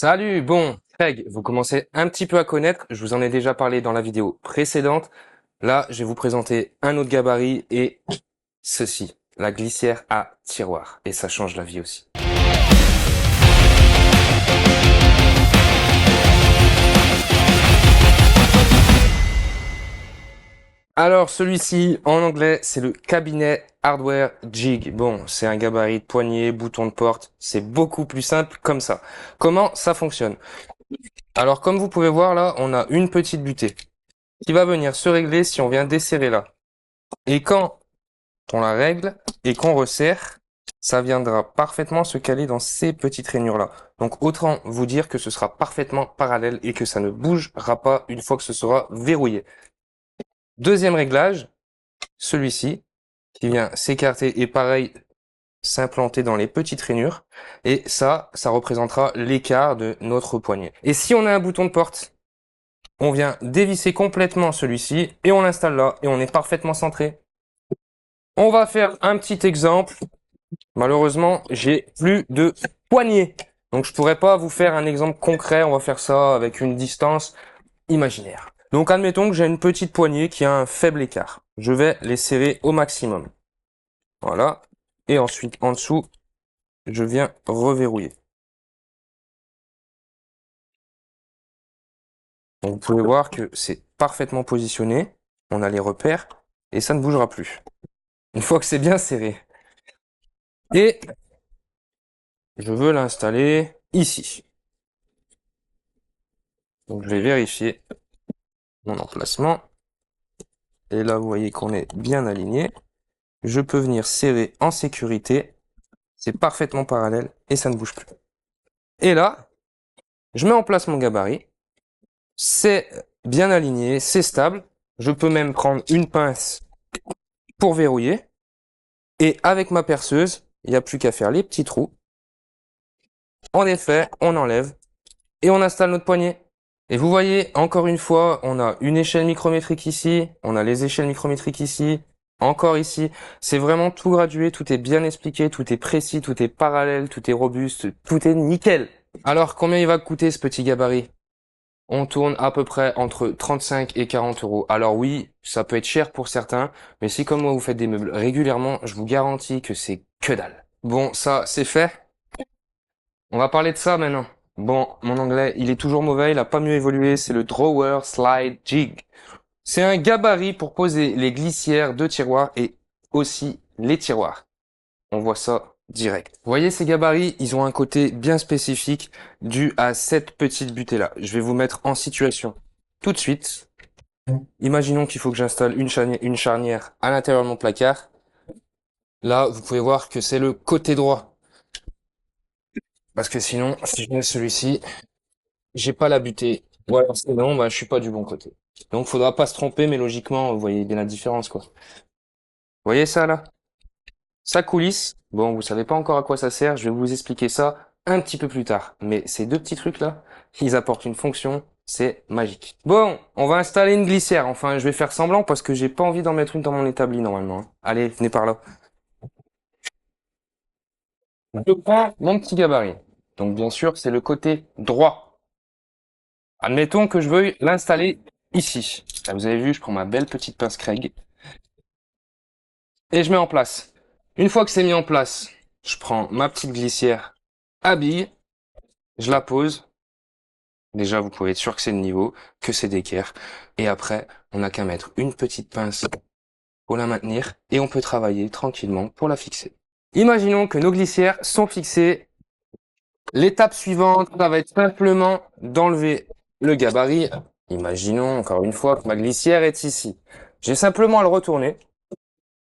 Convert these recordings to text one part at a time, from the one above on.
Salut, bon, Craig, vous commencez un petit peu à connaître, je vous en ai déjà parlé dans la vidéo précédente. Là, je vais vous présenter un autre gabarit et ceci, la glissière à tiroir. Et ça change la vie aussi. Alors, celui-ci, en anglais, c'est le cabinet hardware jig. Bon, c'est un gabarit de poignée, bouton de porte. C'est beaucoup plus simple comme ça. Comment ça fonctionne? Alors, comme vous pouvez voir là, on a une petite butée qui va venir se régler si on vient desserrer là. Et quand on la règle et qu'on resserre, ça viendra parfaitement se caler dans ces petites rainures-là. Donc autant vous dire que ce sera parfaitement parallèle et que ça ne bougera pas une fois que ce sera verrouillé. Deuxième réglage, celui-ci, qui vient s'écarter et pareil, s'implanter dans les petites rainures. Et ça représentera l'écart de notre poignet. Et si on a un bouton de porte, on vient dévisser complètement celui-ci et on l'installe là et on est parfaitement centré. On va faire un petit exemple. Malheureusement, j'ai plus de poignée. Donc je pourrais pas vous faire un exemple concret, on va faire ça avec une distance imaginaire. Donc admettons que j'ai une petite poignée qui a un faible écart. Je vais les serrer au maximum. Voilà. Et ensuite, en dessous, je viens reverrouiller. Donc vous pouvez voir que c'est parfaitement positionné. On a les repères et ça ne bougera plus. Une fois que c'est bien serré. Et je veux l'installer ici. Donc je vais vérifier mon emplacement. Et là, vous voyez qu'on est bien aligné. Je peux venir serrer en sécurité. C'est parfaitement parallèle et ça ne bouge plus. Et là, je mets en place mon gabarit. C'est bien aligné, c'est stable. Je peux même prendre une pince pour verrouiller. Et avec ma perceuse, il n'y a plus qu'à faire les petits trous. En effet, on enlève et on installe notre poignet. Et vous voyez, encore une fois, on a une échelle micrométrique ici, on a les échelles micrométriques ici, encore ici. C'est vraiment tout gradué, tout est bien expliqué, tout est précis, tout est parallèle, tout est robuste, tout est nickel. Alors, combien il va coûter ce petit gabarit? On tourne à peu près entre 35 et 40 euros. Alors oui, ça peut être cher pour certains, mais si comme moi vous faites des meubles régulièrement, je vous garantis que c'est que dalle. Bon, ça, c'est fait. On va parler de ça maintenant. Bon, mon anglais, il est toujours mauvais, il a pas mieux évolué, c'est le Drawer Slide Jig. C'est un gabarit pour poser les glissières de tiroirs et aussi les tiroirs. On voit ça direct. Vous voyez, ces gabarits, ils ont un côté bien spécifique dû à cette petite butée-là. Je vais vous mettre en situation tout de suite. Imaginons qu'il faut que j'installe une charnière à l'intérieur de mon placard. Là, vous pouvez voir que c'est le côté droit. Parce que sinon, si je mets celui-ci, j'ai pas la butée. Ouais, sinon, bah, je suis pas du bon côté. Donc, faudra pas se tromper, mais logiquement, vous voyez bien la différence, quoi. Vous voyez ça, là? Ça coulisse. Bon, vous savez pas encore à quoi ça sert. Je vais vous expliquer ça un petit peu plus tard. Mais ces deux petits trucs-là, ils apportent une fonction. C'est magique. Bon, on va installer une glissière. Enfin, je vais faire semblant parce que j'ai pas envie d'en mettre une dans mon établi, normalement, hein. Allez, venez par là. Je prends mon petit gabarit. Donc, bien sûr, c'est le côté droit. Admettons que je veuille l'installer ici. Là, vous avez vu, je prends ma belle petite pince Craig et je mets en place. Une fois que c'est mis en place, je prends ma petite glissière à billes, je la pose. Déjà, vous pouvez être sûr que c'est le niveau, que c'est d'équerre. Et après, on n'a qu'à mettre une petite pince pour la maintenir et on peut travailler tranquillement pour la fixer. Imaginons que nos glissières sont fixées. L'étape suivante, ça va être simplement d'enlever le gabarit. Imaginons encore une fois que ma glissière est ici. J'ai simplement à le retourner,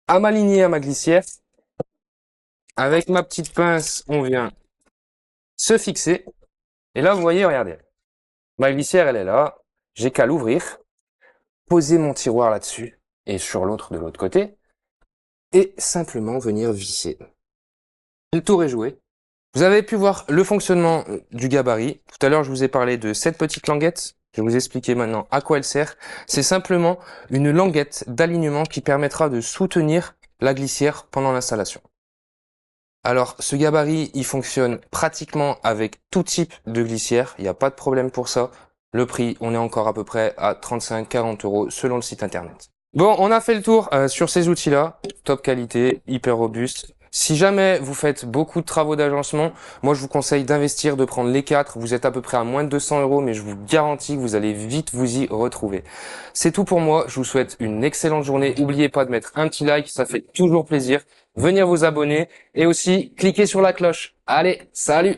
à m'aligner à ma glissière. Avec ma petite pince, on vient se fixer. Et là, vous voyez, regardez. Ma glissière, elle est là. J'ai qu'à l'ouvrir, poser mon tiroir là-dessus et sur l'autre de l'autre côté et simplement venir visser. Le tour est joué. Vous avez pu voir le fonctionnement du gabarit. Tout à l'heure, je vous ai parlé de cette petite languette. Je vais vous expliquer maintenant à quoi elle sert. C'est simplement une languette d'alignement qui permettra de soutenir la glissière pendant l'installation. Alors, ce gabarit, il fonctionne pratiquement avec tout type de glissière. Il n'y a pas de problème pour ça. Le prix, on est encore à peu près à 35-40 euros selon le site internet. Bon, on a fait le tour sur ces outils-là. Top qualité, hyper robuste. Si jamais vous faites beaucoup de travaux d'agencement, moi je vous conseille d'investir, de prendre les 4. Vous êtes à peu près à moins de 200 euros, mais je vous garantis que vous allez vite vous y retrouver. C'est tout pour moi. Je vous souhaite une excellente journée. N'oubliez pas de mettre un petit like, ça fait toujours plaisir. Venir vous abonner et aussi cliquer sur la cloche. Allez, salut!